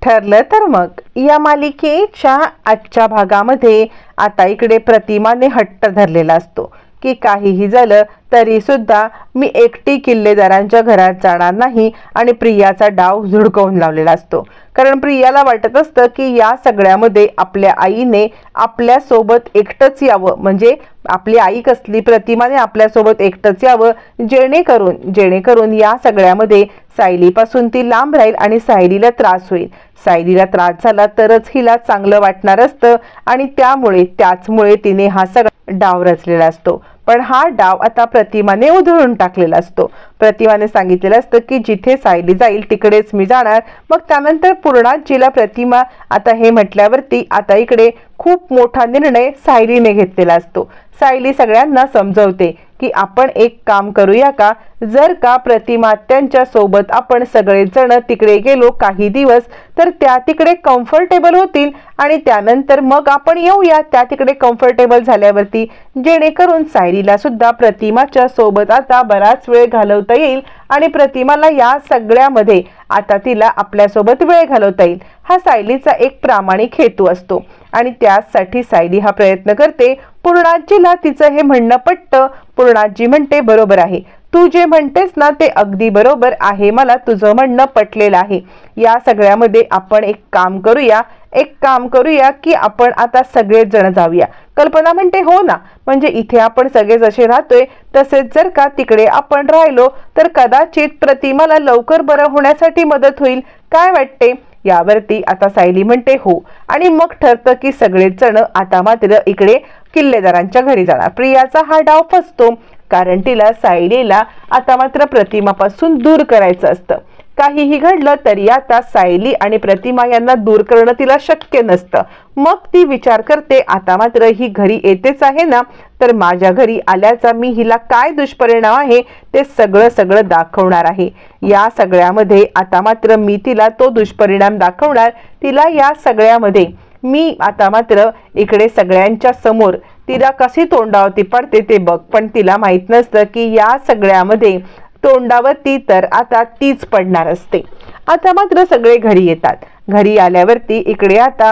ठरलं तर मग या मालिकेच्या आजच्या भागामध्ये आता इकडे प्रतिमाने हट्ट धरलेला असतो की काहीही झालं तरी सुद्धा मी एकटी किल्लेदारांच्या घरात जाणार नाही आणि प्रियाचा डाव झुडकवून लावलेला असतो। कारण प्रियाला वाटत असतं की या सगळ्यामध्ये आपल्या आईने आपल्या सोबत एकटंच यावं, म्हणजे आपली आई कसली, प्रतिमाने आपल्या सोबत एकटंच यावं जेणेकरून या सगळ्यामध्ये सायलीपासून ती लांब राहील आणि सायलीला त्रास होईल। सायलीला त्रास झाला तरच हिला चांगलं वाटणार असतं आणि त्याचमुळे तिने हा सगळा डाव रचलेला असतो। पण हा डाव आता प्रतिमाने उधळून टाकलेला असतो। प्रतिमाने सांगितलेलं असतं की जिथे सायली जाईल तिकडेच मी जाणार। मग त्यानंतर पूर्णाजीला प्रतिमा आता हे म्हटल्यावरती आता इकडे खूप मोठा निर्णय सायलीने घेतलेला असतो। सायली सगळ्यांना समजवते की आपण एक काम करूया का, जर का प्रतिमा त्यांच्या सोबत आपण सगळेजण तिकडे गेलो काही दिवस तर त्या तिकडे कम्फर्टेबल होतील आणि त्यानंतर मग आपण येऊया त्या तिकडे कम्फर्टेबल झाल्यावरती, जेणेकरून सायलीला सुद्धा प्रतिमाच्या सोबत आता बराच वेळ घालवता येईल आणि प्रतिमाला या सगळ्यामध्ये आता तिला आपल्यासोबत वेळ घालवता येईल। हा सायलीचा एक प्रामाणिक हेतू असतो आणि त्यासाठी सायली हा प्रयत्न करते। पूर्णाजीला तिचं हे म्हणणं पटतं। पूर्णाजी म्हणते बरोबर आहे, तू जे म्हणतेस ना ते अगदी बरोबर आहे, मला तुझं म्हणणं पटलेलं आहे। या सगळ्यामध्ये आपण एक काम करूया की आपण आता सगळेच जण जाऊया। कल्पना म्हणते हो ना, म्हणजे इथे आपण सगळे जसे राहतोय तसेच जर का तिकडे आपण राहिलो तर कदाचित प्रतिमाला लवकर बरं होण्यासाठी मदत होईल, काय वाटते? यावरती आता सायली म्हणते हो, आणि मग ठरतं की सगळेच जण आता मात्र इकडे किल्लेदारांच्या घरी जाणार। प्रियाचा हा डाव फसतो कारण तिला सायलीला आता मात्र प्रतिमापासून दूर करायचं असतं। काहीही घडलं तरी आता सायली आणि प्रतिमा यांना दूर करणं तिला शक्य नसतं। मग ती विचार करते आता मात्र ही घरी येतेच आहे ना, तर माझ्या घरी आल्याचा मी हिला काय दुष्परिणाम आहे ते सगळं दाखवणार आहे। या सगळ्यामध्ये आता मात्र मी तिला तो दुष्परिणाम दाखवणार। तिला या सगळ्यामध्ये मी आता मात्र इकडे सगळ्यांच्या समोर तिला कशी तोंडावरती पडते ते बघ। पण तिला माहित नसतं की या सगळ्यामध्ये तोंडावरती तर आता तीच पडणार असते। आता मात्र सगळे घरी येतात। घरी आल्यावरती इकडे आता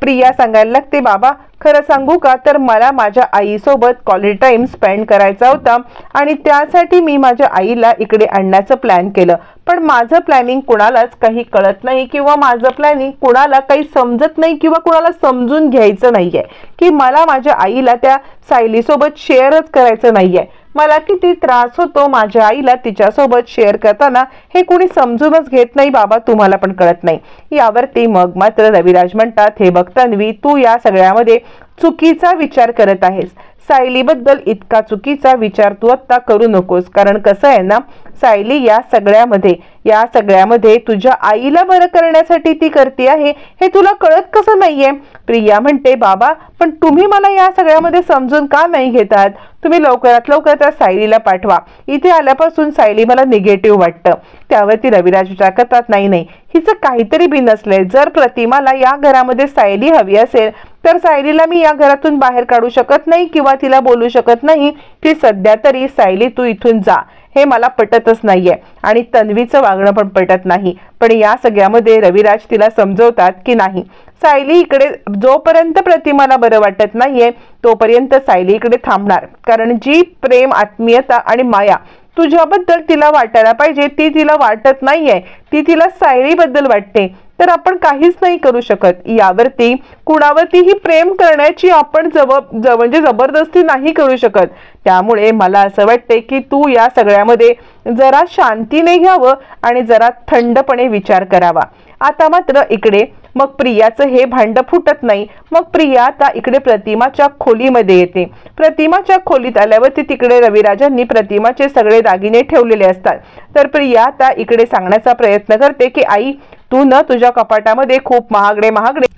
प्रिया सांगायला लागते, बाबा खरं सांगू का तर मला माझ्या आईसोबत क्वालिटी टाइम स्पेंड करायचा होता आणि त्यासाठी मी माझ्या आईला इकडे आणण्याचं प्लॅन केलं, पण माझं प्लॅनिंग कुणालाच काही कळत नाही किंवा माझं प्लॅनिंग कुणाला काही समजत नाही किंवा कुणाला समजून घ्यायचं नाहीये की मला माझ्या आईला त्या सायलीसोबत शेअरच करायचं नाहीये। मला किती त्रास होतो माझ्या आईला तिच्यासोबत शेअर करताना, हे कुणी समजूनच घेत नाही बाबा, तुम्हाला पण कळत नाही। यावरती मग मात्र रविराज म्हणतात, हे बघ तन्वी, तू या सगळ्यामध्ये चुकीचा विचार करत आहेस। सायलीबद्दल इतका चुकीचा विचार तू आत्ता करू नकोस, कारण कसं आहे ना, सायली या सगळ्यामध्ये तुझ्या आईला बरं करण्यासाठी ती करते आहे, हे तुला कळत कसं नाहीये? प्रिया म्हणते, बाबा पण तुम्ही मला या सगळ्यामध्ये समजून का नाही घेतात? तुम्ही लवकरात लवकर त्या सायलीला पाठवा। इथे आल्यापासून सायली मला निगेटिव्ह वाटतं। त्यावरती रविराज विचार करतात, नाही हिचं काहीतरी बिन असलंय। जर प्रतिमाला या घरामध्ये सायली हवी असेल तर सायलीला मी या घरातून बाहेर काढू शकत नाही किंवा तिला बोलू शकत नाही की सध्या तरी सायली तू इथून जा, हे मला पटतच नाहीये आणि तन्वीचं वागणं पण पटत नाही। पण या सगळ्यामध्ये रविराज तिला समजवतात की नाही, सायली इकडे जोपर्यंत प्रतिमाला बरं वाटत नाहीये तोपर्यंत सायली इकडे थांबणार, कारण जी प्रेम, आत्मीयता आणि माया तुझ्याबद्दल तिला वाटायला पाहिजे ती तिला वाटत नाहीये, ती तिला सायलीबद्दल वाटते, तर आपण काहीच नाही करू शकत। यावरती कुणावरतीही प्रेम करण्याची आपण म्हणजे जबरदस्ती नाही करू शकत। त्यामुळे मला असं वाटते की तू या सगळ्यामध्ये जरा शांतीने घ्यावं आणि जरा थंडपणे विचार करावा। आता मात्र इकडे मग प्रियाचं हे भांड फुटत नाही। मग प्रिया आता इकडे प्रतिमाच्या खोलीमध्ये येते। प्रतिमाच्या खोलीत आल्यावरती तिकडे रविराजांनी प्रतिमाचे सगळे दागिने ठेवलेले असतात। तर प्रिया आता इकडे सांगण्याचा प्रयत्न करते की आई, तू न तुझ्या कपाटामध्ये खूप महागडे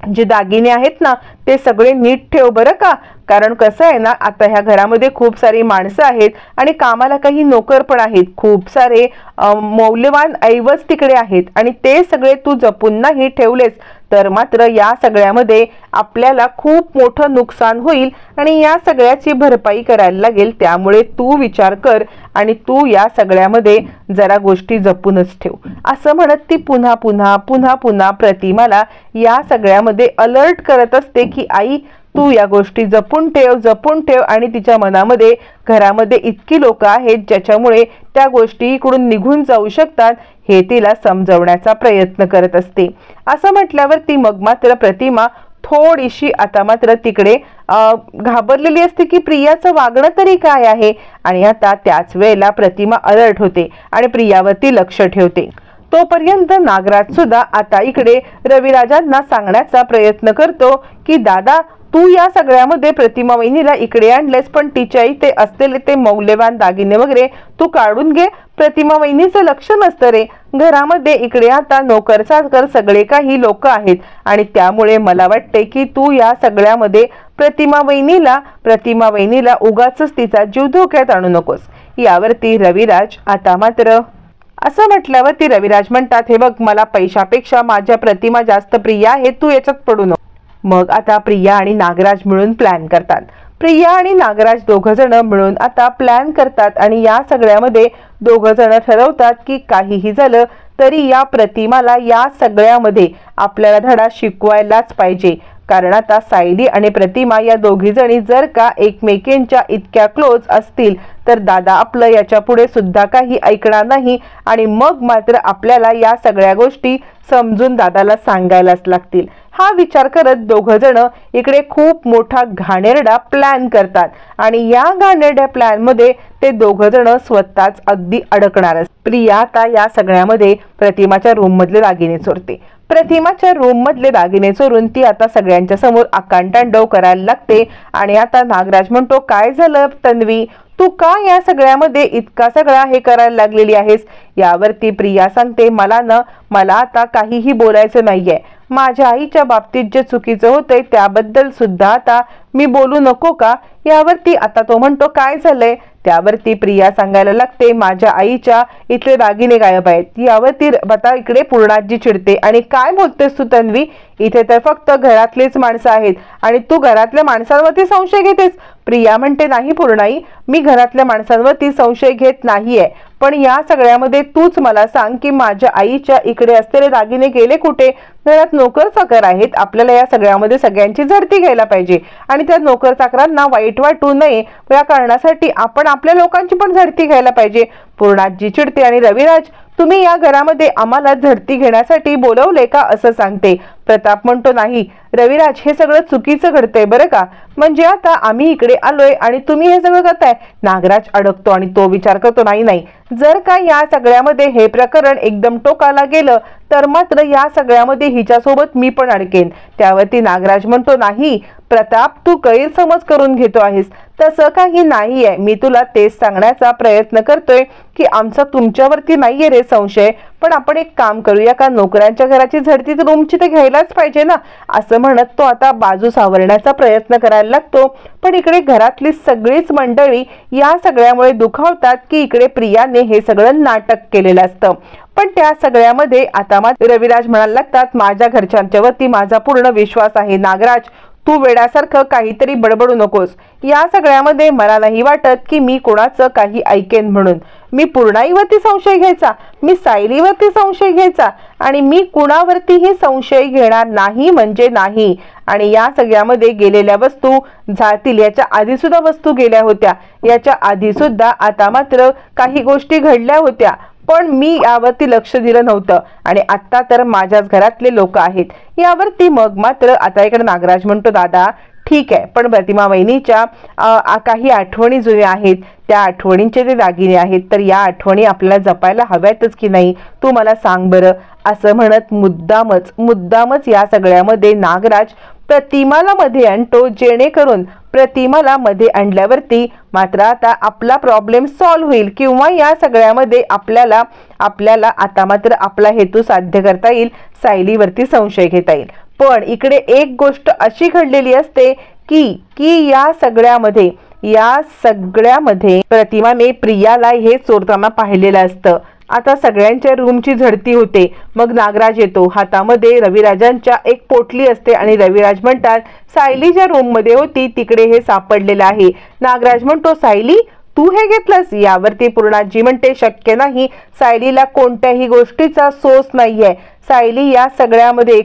जे दागिने आहेत ना ते सगळे नीट ठेव बरं का, कारण कसं आहे ना, आता ह्या घरामध्ये खूप सारी माणसं आहेत आणि कामाला काही नोकर पण आहेत, खूप सारे मौल्यवान ऐवज तिकडे आहेत आणि ते सगळे तू जपून नाही ठेवलेस तर मात्र या सगळ्यामध्ये आपल्याला खूप मोठं नुकसान होईल आणि या सगळ्याची भरपाई करायला लागेल। त्यामुळे तू विचार कर आणि तू या सगळ्यामध्ये जरा गोष्टी जपूनच ठेव, असं म्हणत ती पुन्हा पुन्हा पुन्हा पुन्हा प्रतिमाला या सगळ्यामध्ये अलर्ट करत असते की आई तू या गोष्टी जपून ठेव आणि तिच्या मनामध्ये घरामध्ये इतकी लोक आहेत ज्याच्यामुळे त्या गोष्टी इकडून निघून जाऊ शकतात हे तिला समजवण्याचा प्रयत्न करत असते। असं म्हटल्यावर ती मग मात्र प्रतिमा थोडीशी आता मात्र तिकडे घाबरलेली असते की प्रियाचं वागणं तरी काय आहे। आणि आता त्याच वेळेला प्रतिमा अलर्ट होते आणि प्रियावरती लक्ष ठेवते। तोपर्यंत नागराज सुद्धा आता इकडे रविराजांना सांगण्याचा प्रयत्न करतो की दादा तू या सगळ्यामध्ये प्रतिमा वहिनीला इकडे आणलेस, पण तिच्या इथे असलेले ते मौल्यवान दागिने वगैरे तू काढून घे। प्रतिमा वहिनीचं लक्ष नसतं रे घरामध्ये, इकडे आता नोकर चाकर सगळे काही लोक आहेत आणि त्यामुळे मला वाटते की तू या सगळ्यामध्ये प्रतिमा वहिनीला उगाचच तिचा जीव धोक्यात आणू नकोस। यावरती रविराज आता मात्र असं म्हटल्यावरती रविराज म्हणतात हे बघ मला पैशापेक्षा माझ्या प्रतिमा जास्त प्रिय आहे, तू याच्यात पडू नको। मग आता प्रिया आणि नागराज मिळून प्लॅन करतात। प्रिया आणि नागराज दोघ जण मिळून आता प्लॅन करतात आणि या सगळ्यामध्ये दोघ जण ठरवतात की काहीही झालं तरी या प्रतिमाला या सगळ्यामध्ये आपल्याला धडा शिकवायलाच पाहिजे। कारण आता सायली आणि प्रतिमा या दोघी जणी जर का एकमेकींच्या इतक्या क्लोज असतील तर दादा आपलं याच्या पुढे सुद्धा काही ऐकणार नाही आणि मग मात्र आपल्याला या सगळ्या गोष्टी समजून दादाला सांगायलाच लागतील। हा विचार करत दोघ जण इकडे खूप मोठा घाणेरडा प्लॅन करतात आणि या घाणेरड्या प्लॅन मध्ये ते दोघ जण स्वतःच अगदी अडकणार। प्रिया आता या सगळ्यामध्ये प्रतिमाच्या रूम मधले दागिने चोरते। प्रतिमाच्या रूम मधले दागिने चोरून ती आता सगळ्यांच्या समोर आकांतांडव करायला लागते आणि आता नागराज म्हणतो काय झालं तन्वी तू का या सगळ्यामध्ये इतका सगळा हे करायला लागलेली आहेस। यावरती प्रिया सांगते मला आता काहीही बोलायचं नाहीये, माझ्या आईच्या बाबतीत जे चुकीचं होतंय त्याबद्दल सुद्धा आता मी बोलू नको का। यावरती आता तो म्हणतो काय झालंय। त्यावरती प्रिया सांगायला लागते माझ्या आईच्या इथले दागिने गायब आहेत। यावरती आता इकडे पूर्णाजी चिडते आणि काय बोलतेस तू तन्वी, इथे तर फक्त घरातलीच माणसं आहेत आणि तू घरातल्या माणसांवरती संशय घेतेस। प्रिया म्हणते नाही पूर्णाई मी घरातल्या माणसांवरती संशय घेत नाहीये, पण या सगळ्यामध्ये तूच मला सांग की माझ्या आईच्या इकडे असलेले दागिने गेले कुठे। घरात नोकर चाकर आहेत, आपल्याला या सगळ्यामध्ये सगळ्यांची झडती घ्यायला पाहिजे आणि त्या नोकर चाकरांना वाईट वाटू नये या कारणासाठी आपण आपल्या लोकांची पण झडती घ्यायला पाहिजे। पूर्णाजी चिडते आणि रविराज तुम्ही या घरामध्ये आम्हाला झडती घेण्यासाठी बोलवले का असं सांगते। प्रताप म्हणतो नाही रविराज हे सगळं चुकीचं घडतंय बरं का, म्हणजे आता आम्ही इकडे आलोय आणि तुम्ही हे सगळं करताय। नागराज अडकतो आणि तो विचार करतो नाही जर का या सगळ्यामध्ये हे प्रकरण एकदम टोकाला गेलं तर मात्र या सगळ्यामध्ये हिच्यासोबत मी पण अडकेन। त्यावरती नागराज म्हणतो नाही प्रताप तू गैरसमज करून घेतो आहेस, तसं काही नाहीये, मी तुला तेच सांगण्याचा प्रयत्न करतोय की आमचा तुमच्यावरती नाहीये रे संशय, पण आपण एक काम करूया का नोकरांच्या घराची झडती तर रूमची तर घ्यायलाच पाहिजे ना। असं म्हणत तो आता बाजू सावरण्याचा प्रयत्न करायला लागतो, पण इकडे घरातली सगळीच मंडळी या सगळ्यामुळे दुखावतात की इकडे प्रियाने हे सगळं नाटक केलेलं असतं। पण त्या सगळ्यामध्ये आता मात्र रविराज म्हणायला लागतात माझ्या घरच्यांच्या वरती माझा पूर्ण विश्वास आहे। नागराज तू वेड्यासारखं काहीतरी बडबडू नकोस, या सगळ्यामध्ये मला नाही वाटत की मी कोणाचं काही ऐकेन म्हणून। मी पूर्णाईवरती संशय घ्यायचा, मी सायलीवरती संशय घ्यायचा आणि मी कुणावरतीही संशय घेणार नाही म्हणजे नाही। आणि या सगळ्यामध्ये गेलेल्या वस्तू जातील, याच्या आधी सुद्धा वस्तू गेल्या होत्या, याच्या आधी सुद्धा आता मात्र काही गोष्टी घडल्या होत्या, पण मी यावरती लक्ष दिलं नव्हतं आणि आता तर माझ्याच घरातले लोक आहेत। यावरती मग मात्र आता इकडे नागराज म्हणतो दादा ठीक आहे, पण प्रतिमा वहिनीच्या काही आठवणी जुन्या आहेत, त्या आठवणींचे ते दागिने आहेत, तर या आठवणी आपल्याला जपायला हव्यातच की नाही तू मला सांग बरं। असं म्हणत मुद्दामच या सगळ्यामध्ये नागराज प्रतिमाला मध्ये आणतो, जेणेकरून प्रतिमाला मध्ये आणल्यावरती मात्र आता आपला प्रॉब्लेम सॉल्व्ह होईल किंवा या सगळ्यामध्ये आपल्याला आता मात्र आपला हेतू साध्य करता येईल, सायलीवरती संशय घेता येईल। पण इकडे एक गोष्ट अशी घडलेली असते की या सगळ्यामध्ये प्रतिमाने प्रियाला हे चोरताना पाहिलेलं असतं। आता सगळ्यांच्या रूमची झडती होते। मग नागराज येतो, हातामध्ये रविराजांच्या एक पोटली असते आणि रविराज म्हणतात सायली ज्या रूम मध्ये होती तिकडे हे सापडलेलं आहे। नागराज म्हणतो सायली तू हे घेतलंस? यावरती पूर्णाजी म्हणते शक्य नाही, सायलीला कोणत्याही गोष्टीचा सोस नाहीये, सायली या सगळ्यामध्ये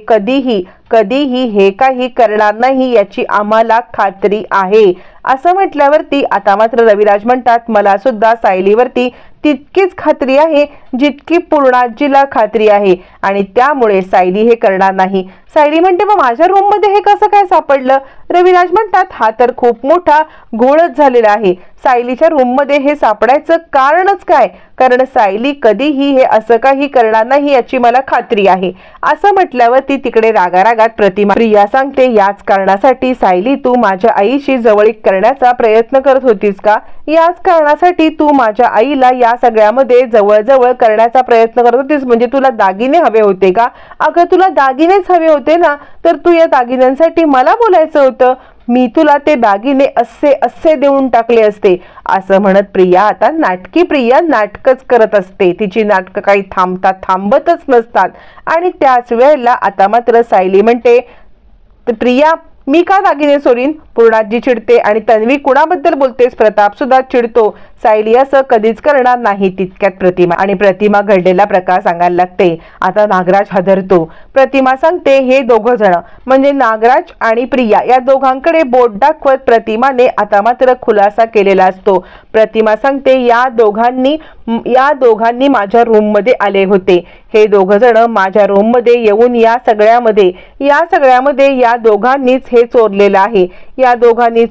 कधीही हे काही करणार नाही याची आम्हाला खात्री आहे। असं म्हटल्यावरती आता मात्र रविराज म्हणतात मला सुद्धा सायलीवरती तितकीच खात्री आहे जितकी पूर्णाजीला खात्री आहे आणि त्यामुळे सायली हे करणार नाही। सायली म्हणते मग माझ्या रूम मध्ये हे कसं काय सापडलं? रविराज म्हणतात हा तर खूप मोठा घोळच झालेला आहे। सायलीच्या रूम मध्ये हे सापडायचं कारणच काय? कारण सायली कधीही हे असं काही करणार नाही याची मला खात्री आहे। असं म्हटल्यावरती तिकडे रागारागात प्रिया सांगते याच कारणासाठी सायली तू माझ्या आईशी जवळीक करण्याचा प्रयत्न करत होतीस का? याच कारणासाठी तू माझ्या आईला या सगळ्यामध्ये जवळ करण्याचा प्रयत्न करत होतीस? म्हणजे तुला दागिने हवे होते का? अगं तुला दागिनेच हवे होते ना, तर तू या दागिन्यांसाठी मला बोलायचं होतं, मी तुला ते दागिने असे देऊन टाकले असते। असं म्हणत प्रिया आता नाटकी प्रिया नाटकच करत असते, तिची नाटकं काही थांबतच नसतात। आणि त्याच वेळेला आता मात्र सायली म्हणते प्रिया मी का दागिने सोडीन? पूर्णाजी चिडते आणि तन्वी कुणाबद्दल बोलतेस? प्रताप सुद्धा चिडतो, सायली असं कधीच करणार नाही। तितक्यात प्रतिमा घडलेला प्रकार सांगायला लागते। आता नागराज हादरतो, प्रतिमा सांगते हे दोघं जण म्हणजे नागराज आणि प्रिया या दोघांकडे बोट दाखवत प्रतिमाने आता मात्र खुलासा केलेला असतो। प्रतिमा सांगते या दोघांनी माझ्या रूम मध्ये आले होते, हे दोघं जण माझ्या रूम मध्ये येऊन या सगळ्यामध्ये या दोघांनीच हे चोरलेलं आहे, या दोघांनी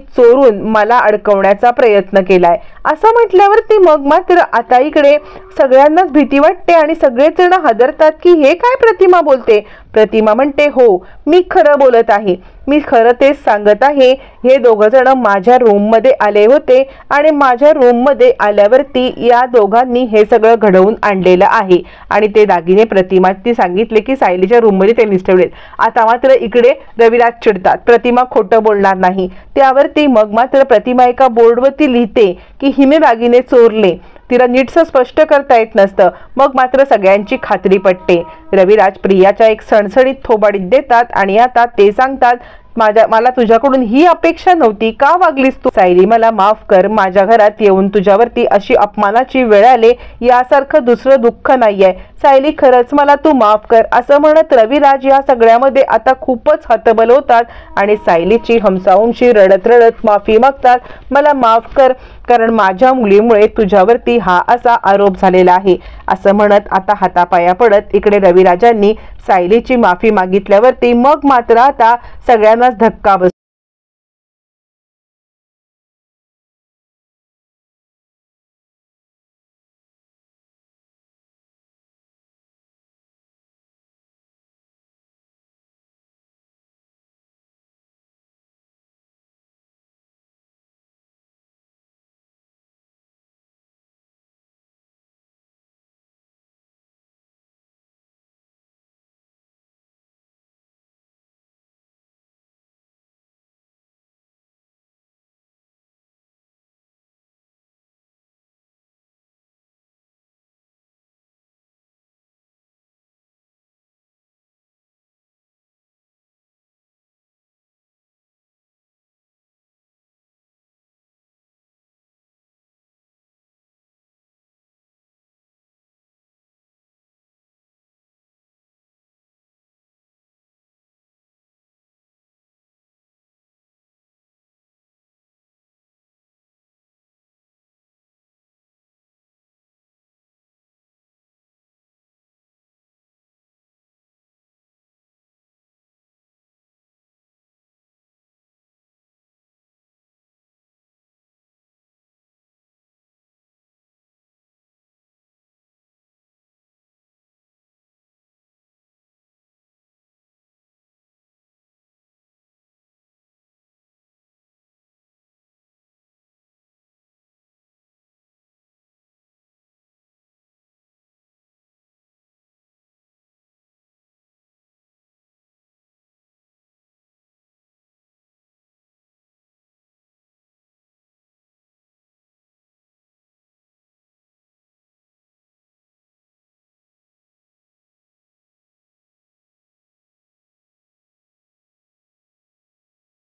चोरून मला अडकवण्याचा प्रयत्न केलाय। असं म्हटल्यावरती मग मात्र आता इकडे सगळ्यांनाच भीती वाटते आणि सगळेच जण हादरतात की हे काय प्रतिमा बोलते? प्रतिमा म्हणते हो मी खरं बोलत आहे, मी खरं तेच सांगत आहे, हे दोघं जण माझ्या रूम मध्ये आले होते आणि माझ्या रूम मध्ये आल्यावरती या दोघांनी हे सगळं घडवून आणलेलं आहे आणि ते दागिने प्रतिमाने सांगितले की सायलीच्या रूम मध्ये त्यांनीच ठेवलेत। आता मात्र इकडे रविराज चिडतात, प्रतिमा खोटं बोलणार नाही। त्यावरती मग मात्र प्रतिमा एका बोर्डवरती लिहिते की हिने दागिने चोरले, तिला नीटसं स्पष्ट करता येत नसतं। मग मात्र सगळ्यांची खात्री पटते। रविराज प्रियाच्या एक सणसणीत थोबाडीत देतात आणि आता ते सांगतात मला तुझ्याकडून ही अपेक्षा नव्हती, का वागलीस तू? सायली मला माफ कर, माझ्या घरात येऊन तुझ्यावरती अशी अपमानाची वेळ आले यासारखं दुसरं दुःख नाहीये, सायली खरंच मला तू माफ कर। असं म्हणत रविराज या सगळ्यामध्ये आता खूपच हतबल होतात आणि सायलीची हमसावूनशी रडत माफी मागतात, मला माफ कर कारण माझ्या मुलीमुळे तुझ्यावरती हा असा आरोप झालेला आहे। असं म्हणत आता हातापाया पडत इकडे रविराजांनी सायलीची माफी मागितल्यावरती मग मात्र आता सगळ्यांनाच धक्का बसतो।